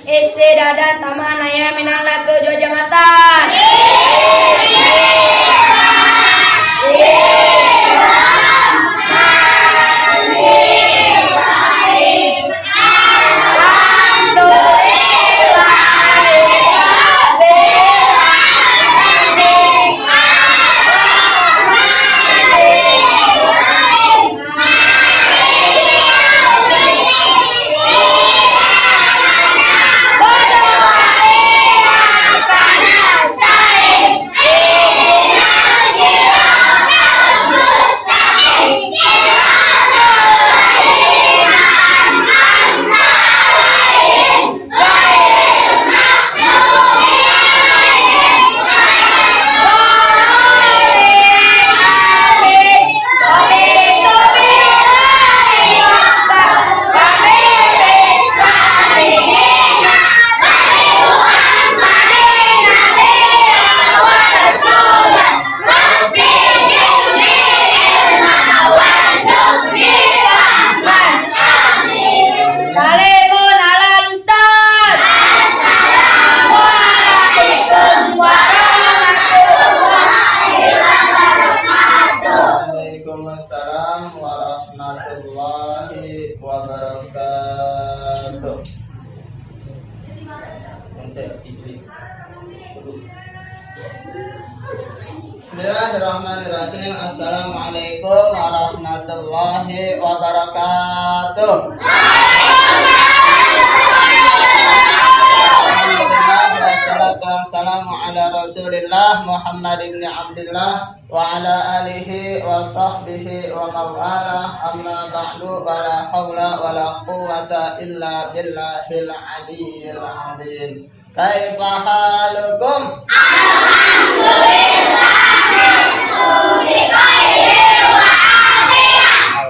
Istidadan tamanaya minal tujuh jamaatan. Waalaikumsalam warahmatullahi wabarakatuh. Bismillahirrahmanirrahim. Assalamualaikum warahmatullahi wabarakatuh. Wassalamu ala Rasulillah Muhammad ibn Abdullah wa ala alihi wa sahbihi wa mawala, amma ba'du, wa la hawla wa la quwwata illa billahil aliyyil azim. Kaifa halukum?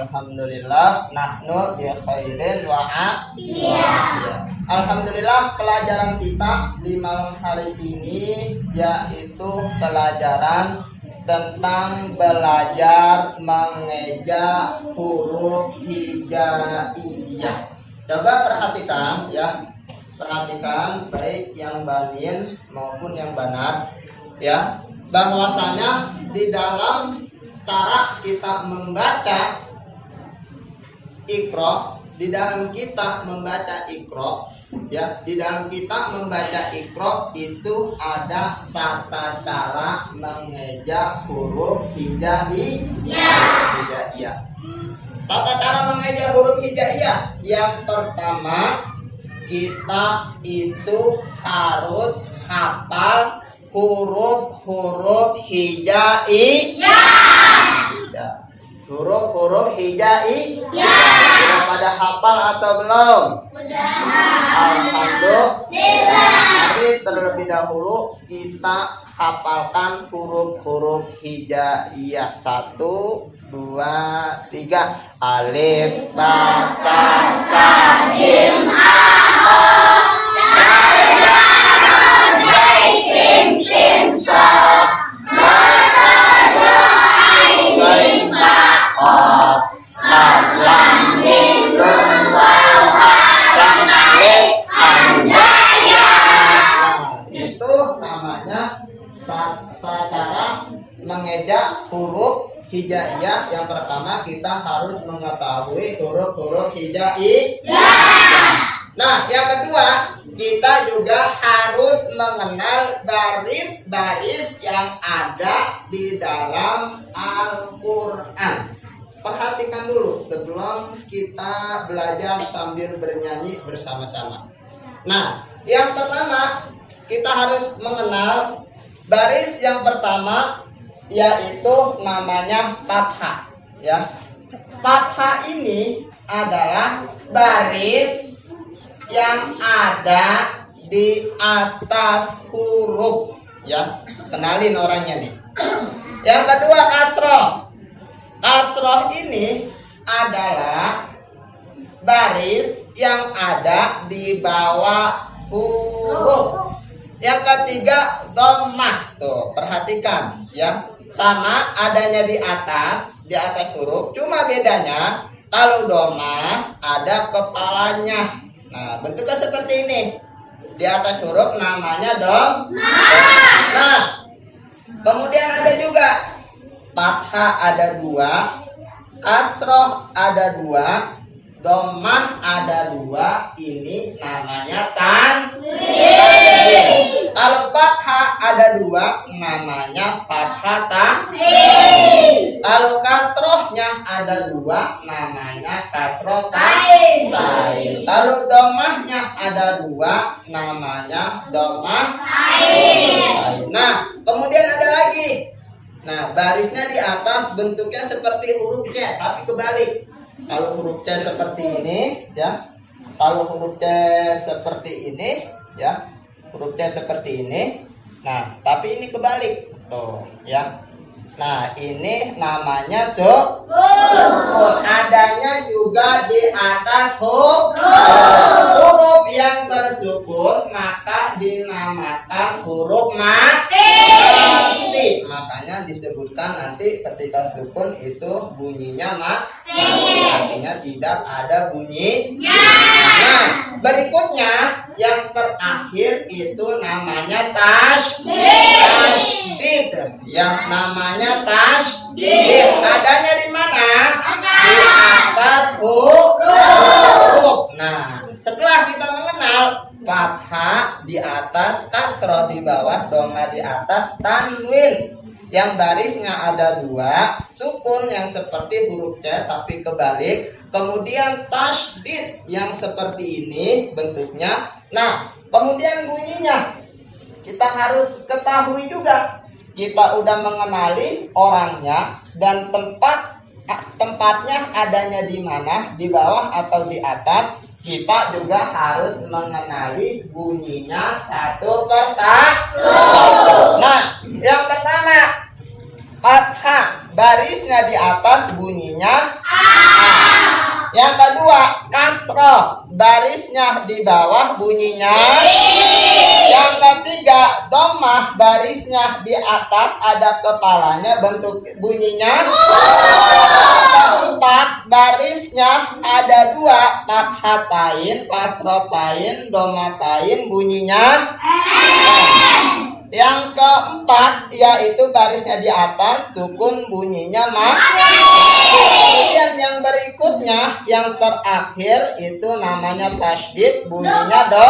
Alhamdulillah, nahnu bi khairin wa afiyah. Alhamdulillah, pelajaran kita di malam hari ini yaitu pelajaran tentang belajar mengeja huruf hijaiyah. Coba perhatikan ya. Perhatikan baik yang banin maupun yang banat ya. Bahwasanya di dalam cara kita membaca Iqra, di dalam kita membaca Iqra ya, di dalam kita membaca Iqra itu ada tata cara mengeja huruf hijaiyah. Tata cara mengeja huruf hijaiyah yang pertama, kita itu harus hafal huruf-huruf hijaiyah. Huruf-huruf hijaiyah. Sudah pada hafal atau belum? Sudah. Alhamdulillah. Jadi terlebih dahulu kita hafalkan huruf-huruf hijaiyah. 1, 2, 3. Alif, ba, ta, sa, jim, a, o, ya, ya, sim, sim, so, itu namanya tata cara mengeja huruf hijaiyah. Yang pertama, kita harus mengetahui huruf-huruf hijaiyah. Nah, yang kedua, kita juga harus mengenal baris-baris yang ada di dalam Al-Quran. Perhatikan dulu sebelum kita belajar sambil bernyanyi bersama-sama. Nah, yang pertama, kita harus mengenal baris yang pertama, yaitu namanya fathah ya. Fathah ini adalah baris yang ada di atas huruf ya. Kenalin orangnya nih. Yang kedua, kasroh. Kasroh ini adalah baris yang ada di bawah huruf. Yang ketiga, dhammah. Tuh, perhatikan ya. Sama adanya di atas huruf, cuma bedanya kalau dhammah ada kepalanya. Nah, bentuknya seperti ini. di atas huruf namanya dom. Nah, kemudian ada juga fathah ada 2, kasroh ada 2, dhammah ada 2. Ini namanya tanwin. Kalau fathah ada 2 namanya fathah tanwin. Kalau kasrohnya ada 2 namanya kasroh tanwin. Kalau dhammahnya ada 2 namanya dhammah tanwin. Nah, kemudian ada lagi. Nah, barisnya di atas bentuknya seperti huruf C tapi kebalik. Kalau huruf C seperti ini, ya. Kalau huruf C seperti ini, ya. Huruf C seperti ini. Nah, tapi ini kebalik. Tuh, ya. Nah, ini namanya sukun. Adanya juga di atas huruf yang bersukun maka dinamakan huruf mati. Makanya disebutkan nanti ketika sukun itu bunyinya mati. Artinya tidak ada bunyinya. Nah, berikutnya yang terakhir itu namanya tasydid. Yang namanya tasydid adanya di mana? Di atas huruf. Nah, setelah kita mengenal fathah di atas, kasroh di bawah, dhammah di atas, tanwin yang barisnya ada 2, sukun yang seperti huruf C tapi kebalik, kemudian tasydid yang seperti ini bentuknya. Nah, kemudian bunyinya kita harus ketahui juga. Kita udah mengenali orangnya dan tempatnya adanya di mana, di bawah atau di atas. Kita juga harus mengenali bunyinya satu persatu. Nah, yang pertama, fathah barisnya di atas bunyinya A. Yang kedua, kasroh barisnya di bawah bunyinya I. Yang ketiga, dhammah barisnya di atas ada kepalanya bentuk bunyinya. Keempat, barisnya ada 2, fathatain, kasrotain, dhammatain bunyinya. Yang keempat yaitu barisnya di atas sukun bunyinya Kemudian yang berikutnya yang terakhir itu namanya tasydid bunyinya do.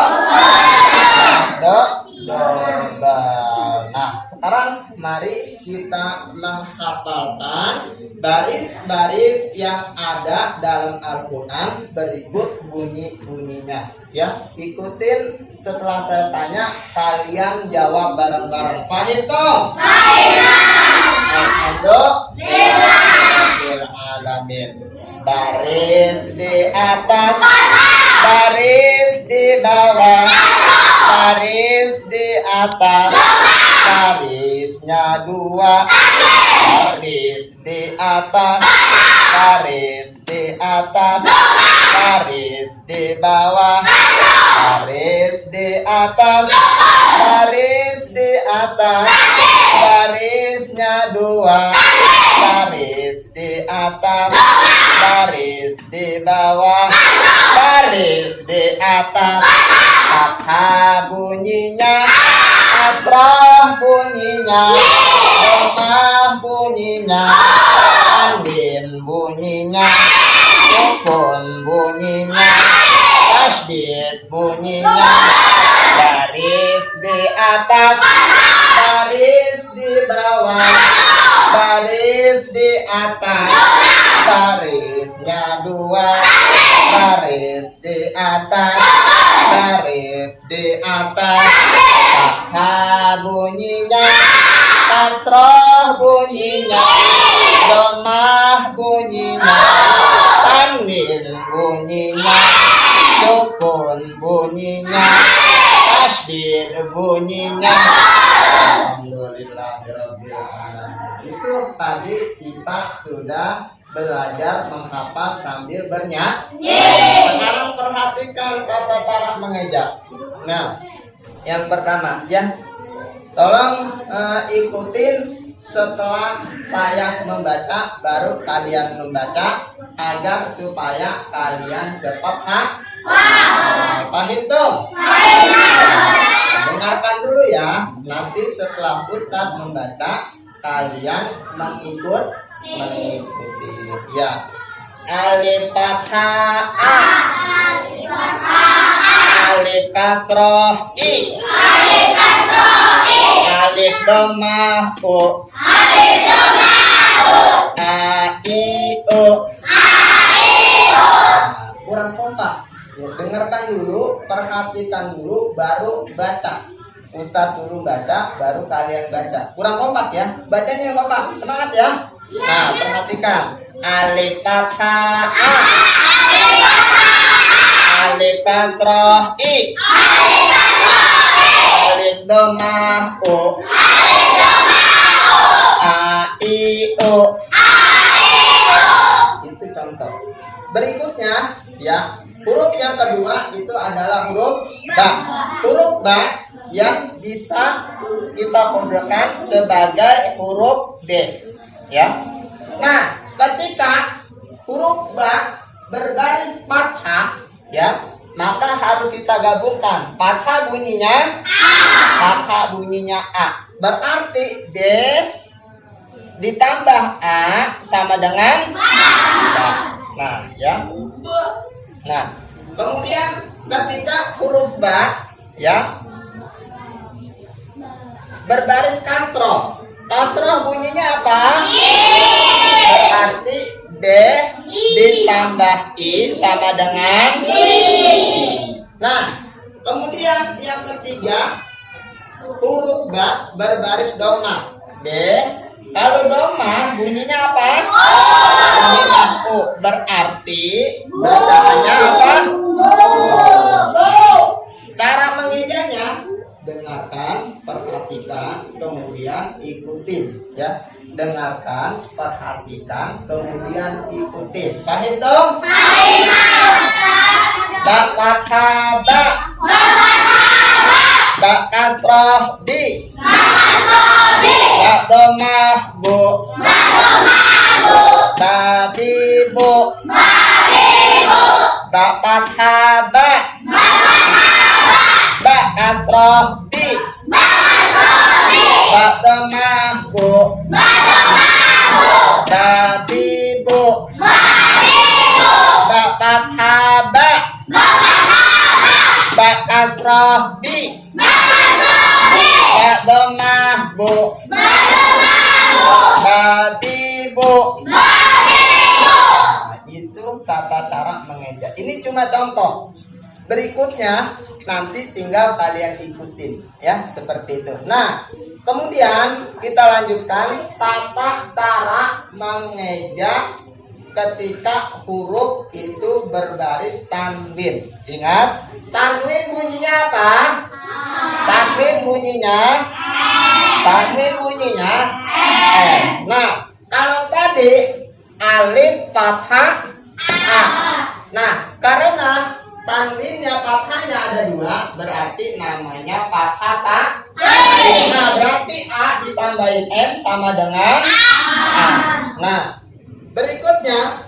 Nah, sekarang mari kita menghafalkan baris-baris yang ada dalam Al-Quran berikut bunyi-bunyinya. Ya, ikutin setelah saya tanya, kalian jawab bareng-bareng. Paham toh? Alhamdulillah. Baris di atas, baris di bawah, baris di atas, barisnya 2, baris di atas, baris di atas, baris di bawah, baris di atas, baris di atas, barisnya 2, baris di atas, baris di bawah, baris di atas. Fathah bunyinya, kasroh bunyinya, dhammah bunyinya, tanwin bunyinya, sukun bunyinya, tasydid bunyinya. Baris di atas, baris di bawah, baris di atas, barisnya 2, baris di atas, baris di atas. Fathah bunyinya, kasroh bunyinya, dhammah bunyinya, tanwin bunyinya, sukun bunyinya, tasydid bunyinya. Alhamdulillahirabbil alamin. Itu tadi kita sudah belajar menghafal sambil bernyanyi. Sekarang perhatikan tata cara mengeja. Nah, yang pertama ya, tolong ikutin setelah saya membaca, baru kalian membaca agar supaya kalian cepat hafal. Paham tuh? nanti setelah Ustadz membaca kalian mengikuti ya. Alif fathah A, alif kasroh I, alif dhammah U, A I U. Kurang kompak. Ya, dengarkan dulu, perhatikan dulu, baru baca. Ustadz dulu baca, baru kalian baca. Kurang kompak ya. Bacanya kompak, semangat ya. Nah, perhatikan. Alif fathah A, alif kasroh I, alif dhammah U, A I U. Itu contoh. Berikutnya ya, huruf yang kedua itu adalah huruf ba. Huruf ba yang bisa kita kodekan sebagai huruf D ya. Nah, ketika huruf ba berbaris fathah ya, maka harus kita gabungkan. Fathah bunyinya A. Berarti D ditambah A sama dengan ba. Nah, ya. Nah, kemudian ketika huruf ba ya berbaris kasroh. Kasroh bunyinya apa? Berarti D ditambah I sama dengan I. Nah, kemudian yang ketiga huruf ba berbaris dhammah. D. Kalau dhammah bunyinya apa? Bunyinya U. Berarti bacaannya apa? Cara mengejanya, dengarkan, perhatikan, kemudian ikutin ya. Dengarkan, perhatikan, kemudian ikutin. Paham dong? Ba fathah ba, ba kasroh di, ba dhammah bu, ba bu, ba fathah ba, ba kasroh di, ba dhammah bu, ba bu, ba fathah ba, ba kasroh di, ba dhammah bu, ba bu. Itu tata cara mengeja. Ini cuma contoh. Berikutnya nanti tinggal kalian ikutin ya, seperti itu. Nah, kemudian kita lanjutkan tata cara mengeja ketika huruf itu berbaris tanwin. Ingat, tanwin bunyinya apa? Tanwin bunyinya Nah, kalau tadi alif fathah A. Nah, karena tanwinnya fathahnya ada dua, berarti namanya fathah ta. Nah, berarti A ditambahin N sama dengan A. Nah, berikutnya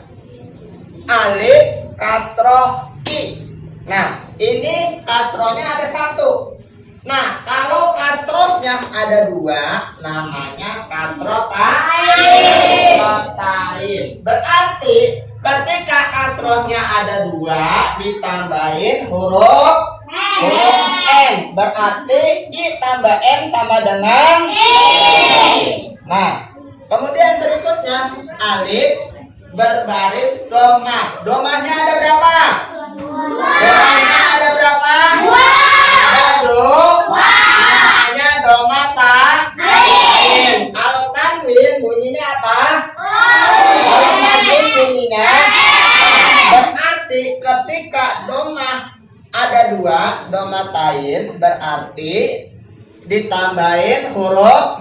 alif kasroh I. Nah, ini kasrohnya ada satu. Nah, kalau kasrohnya ada dua, namanya kasroh tain. Berarti ketika kasrohnya ada dua, ditambahin huruf N. Berarti I tambah N sama dengan I. Nah, kemudian berikutnya alif berbaris dhammah. Dhammahnya ada berapa? Dhammahnya ada berapa? Namanya dhammah tanwin. Kalau tanwin bunyinya apa? Kalau tanwin bunyinya, berarti ketika dhammah ada dua, dhammah tain, berarti ditambahin huruf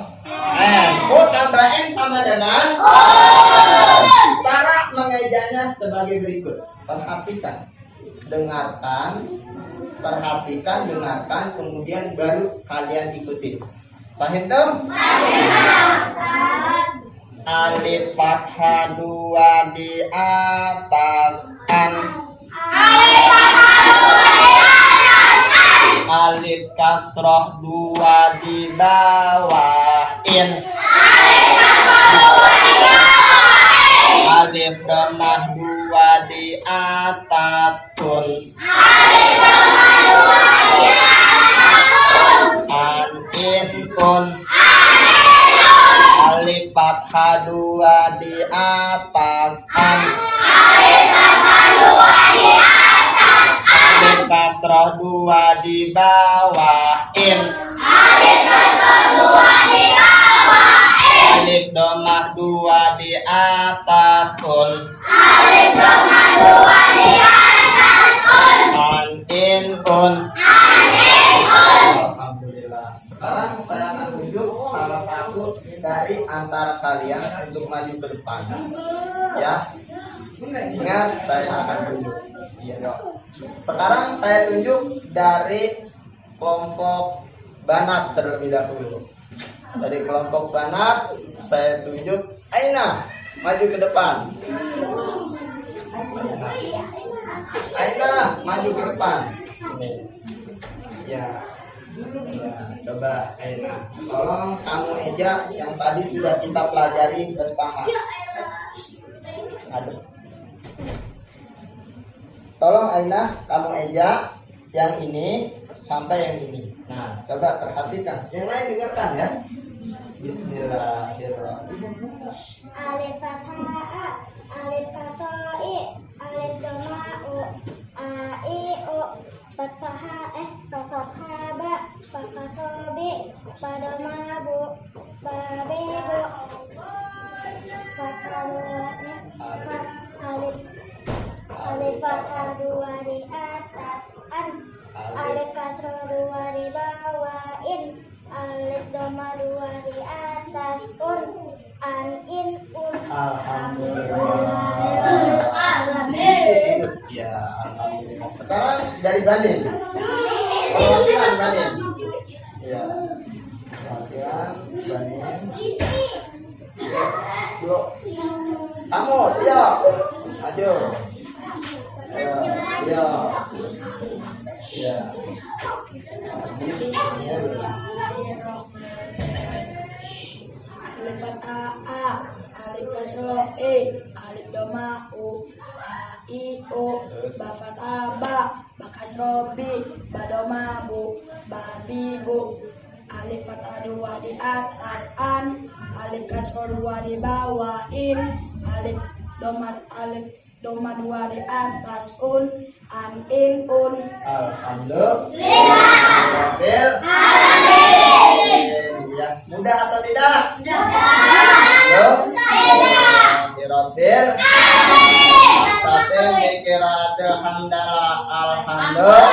N. U tambah N sama dengan O. Cara mengejanya sebagai berikut. Perhatikan, dengarkan, kemudian baru kalian ikuti. Paham dong? Alif fathah dua di atas an. alif kasroh 2 di bawah in, alif domah 2 di atas un, an in un, alif fathah 2 di atas an, alif kasroh 2 di bawah in, alif domah 2 di atas un, an in un. Alhamdulillah. Sekarang saya akan tunjuk salah satu dari antara kalian untuk maju ke depan. Ya. Ingat, saya akan tunjuk. Iya. Sekarang saya tunjuk dari kelompok Banat terlebih dahulu. Dari kelompok Banat saya tunjuk Aina, maju ke depan. Aina, maju ke depan. Sini. Ya. Coba Aina, tolong kamu eja yang tadi sudah kita pelajari bersama. Aduh. Tolong Aina, kamu eja yang ini sampai yang ini. Nah, coba perhatikan. Yang lain dengarkan ya. Bismillahirrahmanirrahim. Alif fathah, alif kasroh, alif domah u, a i u, fathah fathah ba, kasroh bi, domah bu, babi bu, fathah alif fathah 2 di atas an, alif kasroh 2 di bawah in, alif domah 2 di atas un, an in un. Alhamdulillah. Ya, alhamdulillah. Sekarang dari Banin. Perwakilan Banin. Ya. Perwakilan Banin. Yuk. Kamu, dia. Maju. Ya. Ya. Alif fathah a, alif kasroh alif domah u, ta i u, ba fathah ba kasroh bi, ba domah bu, babi bu, alif fathah 2 di atas an, alif kasroh 2 di bawah in, alif domah 2 di atas un, an in un. Alhamdulillah. Ya, mudah atau tidak? Mudah. Tapi mikiratil hamdalah alhamdulillah.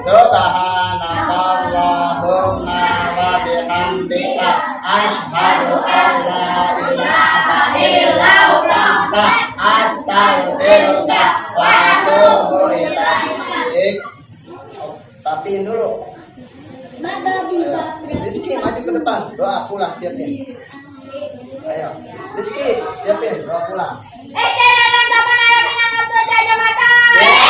Subhanakallahumma wa bihamdika asyhadu an la ilaha illa anta astaghfiruka wa atubu ilaik. Tapiin dulu. Rizky maju ke depan, doa pulang siapin. Ayo, Rizky siapin doa pulang. Taman Ayam Minang Jogja Jamatan.